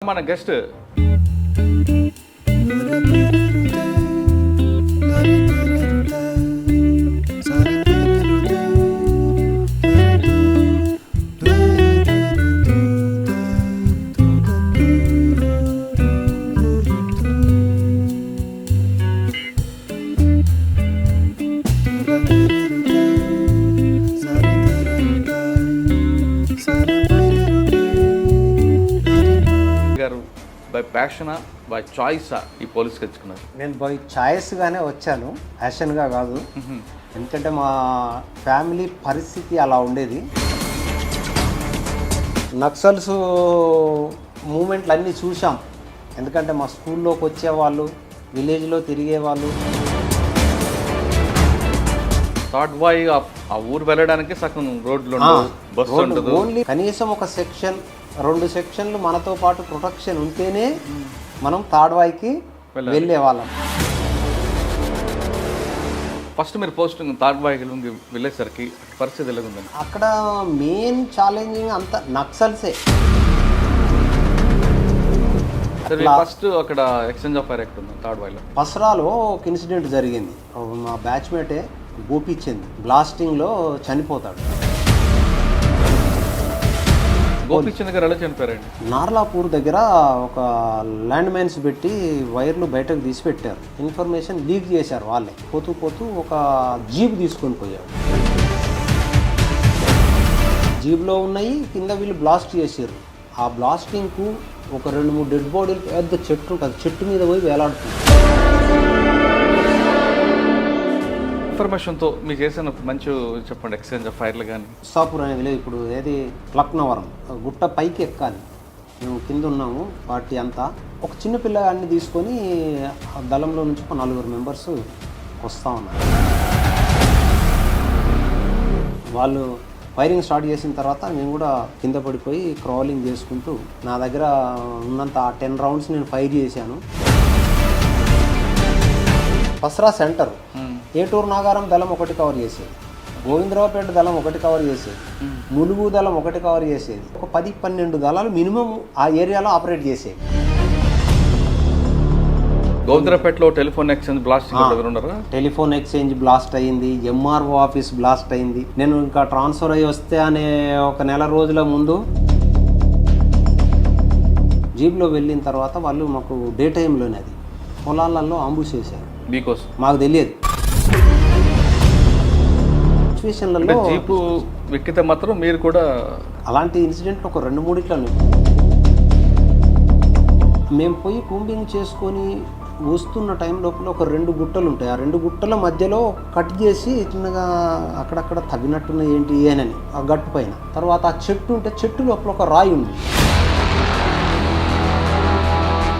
మన గెస్ట్ గారు by ప్యాషనా by చాయిసా ఈ పోలీస్కి తెచ్చుకున్నారు? నేను బై చాయిస్గానే వచ్చాను, యాషన్గా కాదు. ఎందుకంటే మా ఫ్యామిలీ పరిస్థితి అలా ఉండేది. నక్సల్స్ మూమెంట్లు అన్నీ చూసాం. ఎందుకంటే మా స్కూల్లోకి వచ్చేవాళ్ళు, విలేజ్లో తిరిగేవాళ్ళు. థర్డ్ బాయ్ ఆ ఊరు వెళ్ళడానికి సగం రోడ్లు బస్సు ఉండదు. ఓన్లీ కనీసం ఒక సెక్షన్ 2 సెక్షన్లు మనతో పాటు ప్రొటెక్షన్ ఉంటేనే మనం తాడ్వాయికి వెళ్ళే వాళ్ళం. ఫస్ట్ మీరు పోస్టింగ్ తాడ్వాయికి వెళ్ళేసరికి పరిస్థితి ఎలాగుందండి? అక్కడ మెయిన్ ఛాలెంజింగ్ అంతా నక్సల్సే. ఫస్ట్ అక్కడ ఎక్స్చేంజ్ ఆఫ్ ఫైర్ ఎక్కడ ఉంది తాడ్వాయిలో? పసరాలో ఒక ఇన్సిడెంట్ జరిగింది. మా బ్యాచ్మేటే గోపిచంద్ బ్లాస్టింగ్లో చనిపోతాడు. గోపిచంద్ గారు ఎలా చనిపోయారండి? నార్లాపూర్ దగ్గర ఒక ల్యాండ్ మైన్స్ పెట్టి వైర్లు బయటకు తీసి పెట్టారు. ఇన్ఫర్మేషన్ లీక్ చేశారు వాళ్ళే. పోతూ పోతూ ఒక జీప్ తీసుకొని పోయారు. జీప్లో ఉన్నాయి, కింద వీళ్ళు బ్లాస్ట్ చేసారు. ఆ బ్లాస్టింగ్కు ఒక 2-3 డెడ్ బాడీలు, పెద్ద చెట్టు ఉంటుంది, చెట్టు మీద పోయి వేలాడుతుంది. ఇన్ఫర్మేషన్తో మీకు చేసిన మంచి చెప్పండి ఎక్స్చేంజ్ ఆఫ్ ఫైర్లు కానీ. సాపూర్ అనే విలేజ్, ఇప్పుడు ఏది లక్నవరం గుట్ట పైకి ఎక్కాలి, మేము కింద ఉన్నాము. పార్టీ అంతా ఒక చిన్న పిల్లగాడిని తీసుకొని ఆ దళంలో నుంచి ఒక 4 మెంబర్స్ వస్తూ ఉన్నారు. వాళ్ళు ఫైరింగ్ స్టార్ట్ చేసిన తర్వాత నేను కూడా కింద పడిపోయి క్రాలింగ్ చేసుకుంటూ, నా దగ్గర ఉన్నంత 10 రౌండ్స్ నేను ఫైర్ చేశాను. పసరా సెంటర్, ఏటూరు నాగారం దళం ఒకటి కవర్ చేసేది, గోవిందరావుపేట దళం ఒకటి కవర్ చేసేది, ములుగు దళం ఒకటి కవర్ చేసేది. ఒక 10-12 దళాలు మినిమం ఆ ఏరియాలో ఆపరేట్ చేసేది. గోవిందరావుపేటలో telephone exchange blast, telephone exchange blast అయ్యింది, ఎంఆర్ఓ ఆఫీస్ బ్లాస్ట్ అయింది. నేను ఇంకా ట్రాన్స్ఫర్ అయ్యి వస్తే అనే ఒక నెల రోజుల ముందు జీప్లో వెళ్ళిన తర్వాత వాళ్ళు మాకు డే టైంలోనే అది పొలాలలో అంబుష్ చేశారు. మీకోసం మాకు తెలియదు. సిచ్యువేషన్లలో జీపు ఎక్కితే మాత్రం మీరు కూడా అలాంటి ఇన్సిడెంట్లు ఒక 2-3 ఇట్లా మేము పోయి కూంబింగ్ చేసుకొని వస్తున్న టైం లోపల ఒక 2 గుట్టలు ఉంటాయి. ఆ 2 గుట్టల మధ్యలో కట్ చేసి చిన్నగా అక్కడక్కడ తగినట్టున్న ఏంటి అని ఆ గట్టు పైన. తర్వాత ఆ చెట్టు ఉంటే చెట్టు లోపల ఒక రాయి ఉంది.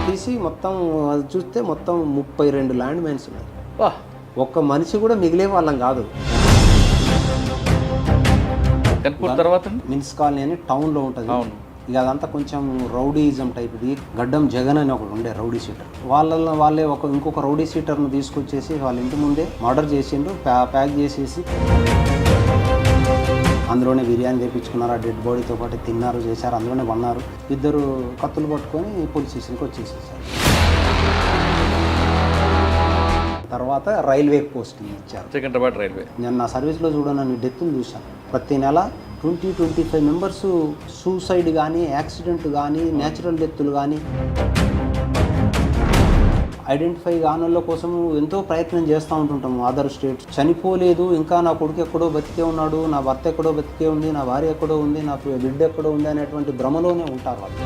తీసి మొత్తం అది చూస్తే మొత్తం 32 ల్యాండ్ మైన్స్ ఉన్నాయి. ఒక్క మనిషి కూడా మిగిలే వాళ్ళం కాదు. తర్వాత మిన్స్ కాలనీ అని టౌన్లో ఉంటుంది. ఇక అదంతా కొంచెం రౌడీయిజం టైప్ది. గడ్డం జగన్ అని ఒకడు ఉండే రౌడీ షీటర్. వాళ్ళే ఇంకొక రౌడీ షీటర్ను తీసుకొచ్చేసి వాళ్ళ ఇంటి ముందే మర్డర్ చేసిండ్రు. ప్యాక్ చేసేసి అందులోనే బిర్యానీ తెప్పించుకున్నారు. ఆ డెడ్ బాడీతో పాటు తిన్నారు, చేశారు, అందులోనే వన్నారు. 2 కత్తులు పట్టుకొని పోలీస్ స్టేషన్కి వచ్చేసేసారు. తర్వాత రైల్వేకి పోస్టింగ్ ఇచ్చారు. సికింద్రాబాద్ రైల్వే. నేను నా సర్వీస్లో చూడనని డెత్తులు చూశాను. ప్రతి నెల 20-25 మెంబర్స్ సూసైడ్ కానీ, యాక్సిడెంట్ కానీ, న్యాచురల్ డెత్తులు కానీ. ఐడెంటిఫై కానోళ్ళ కోసం ఎంతో ప్రయత్నం చేస్తూ ఉంటుంటాము. అదర్ స్టేట్స్ చనిపోలేదు, ఇంకా నా కొడుకు ఎక్కడో బతికే ఉన్నాడు, నా భర్త ఎక్కడో బతికే ఉంది, నా భార్య ఎక్కడో ఉంది, నా బిడ్డ ఎక్కడో ఉంది అనేటువంటి భ్రమలోనే ఉంటారు వాళ్ళు.